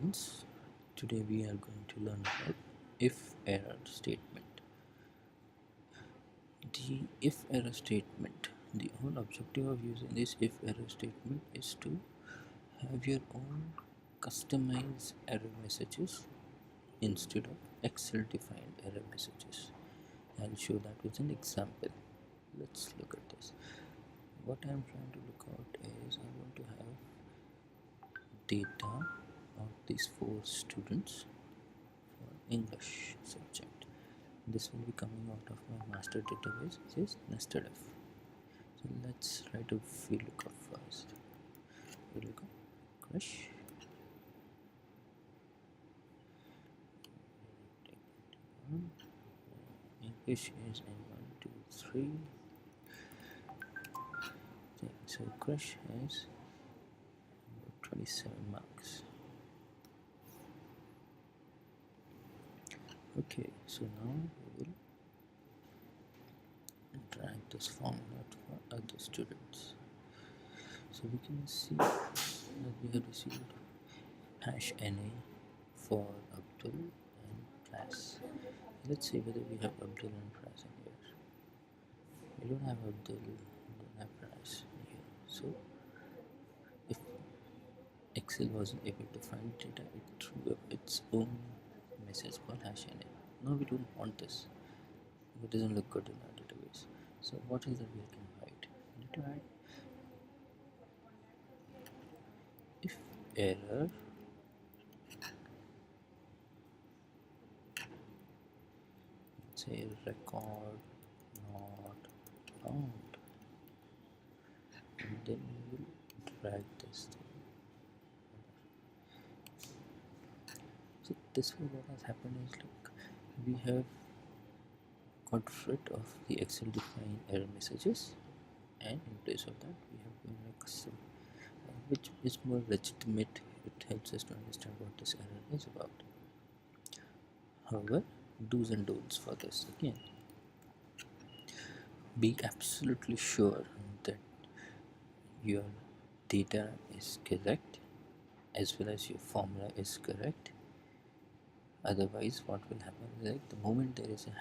students, today we are going to learn about if-error statement. The if-error statement, the whole objective of using this if-error statement is to have your own customized error messages instead of Excel defined error messages. I'll show that with an example. Let's look at this. What I'm trying to look out is I want to have data of these 4 students for English subject. This will be coming out of my master database, which is nested if. So let's try to VLOOKUP first. VLOOKUP crush. English is in 1, 2, 3. So crush has 27 marks. Okay, so now we will drag this formula for other students. So we can see that we have received #NA for Abdul and class. Let's see whether we have Abdul and Pras in here. We don't have Abdul, we don't have Pras here. So if Excel wasn't able to find data, it threw up its own message called #NA. No, we don't want this. It doesn't look good in our database. So what is that we can hide? We need to hide if error say record not found, and then we will drag this thing. So this way what has happened is like we have got rid of the Excel defined error messages, and in place of that we have given a custom which is more legitimate. It helps us to understand what this error is about. However, do's and don'ts for this. Again, be absolutely sure that your data is correct as well as your formula is correct. Otherwise, what will happen is like the moment there is a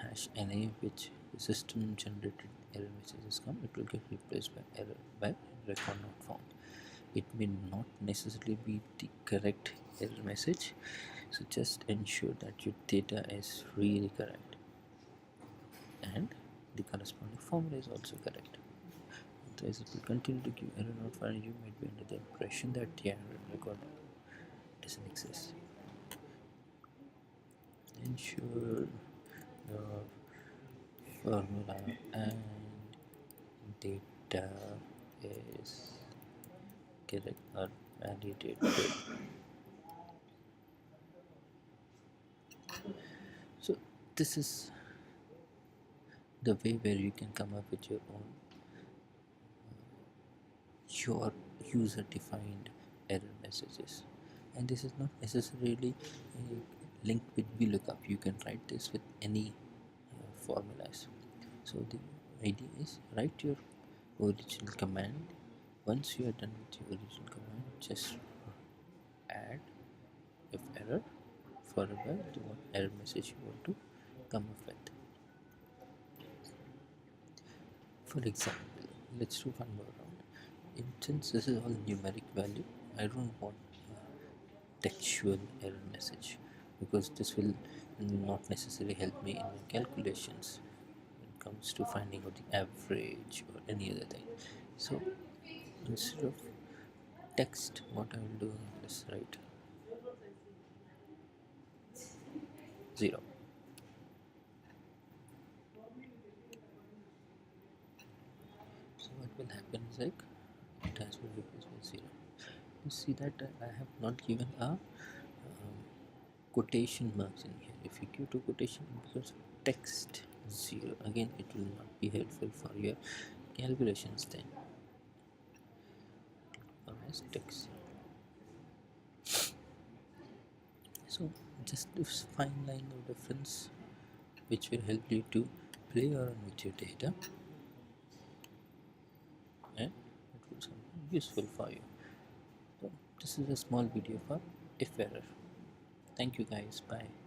#NA which the system generated error messages come, it will get replaced by record not found. It may not necessarily be the correct error message, so just ensure that your data is really correct and the corresponding formula is also correct. Otherwise, it will continue to give error not found. You might be under the impression that the error record doesn't exist. Ensure your formula and data is correct or validated. So this is the way where you can come up with your own user defined error messages, and this is not necessarily linked with VLOOKUP. You can write this with any formulas. So the idea is write your original command. Once you are done with your original command, just add if error followed by what error message you want to come up with. For example, let's do one more round. Since this is all numeric value, I don't want textual error message because this will not necessarily help me in my calculations when it comes to finding out the average or any other thing. So instead of text, what I will do is write 0. So what will happen is like it has been replaced with 0. You see that I have not given a quotation marks in here. If you give to quotation because text 0, again it will not be helpful for your calculations then. As text. So just this fine line of difference which will help you to play around with your data, and it will be something useful for you. So this is a small video for if error. Thank you guys. Bye.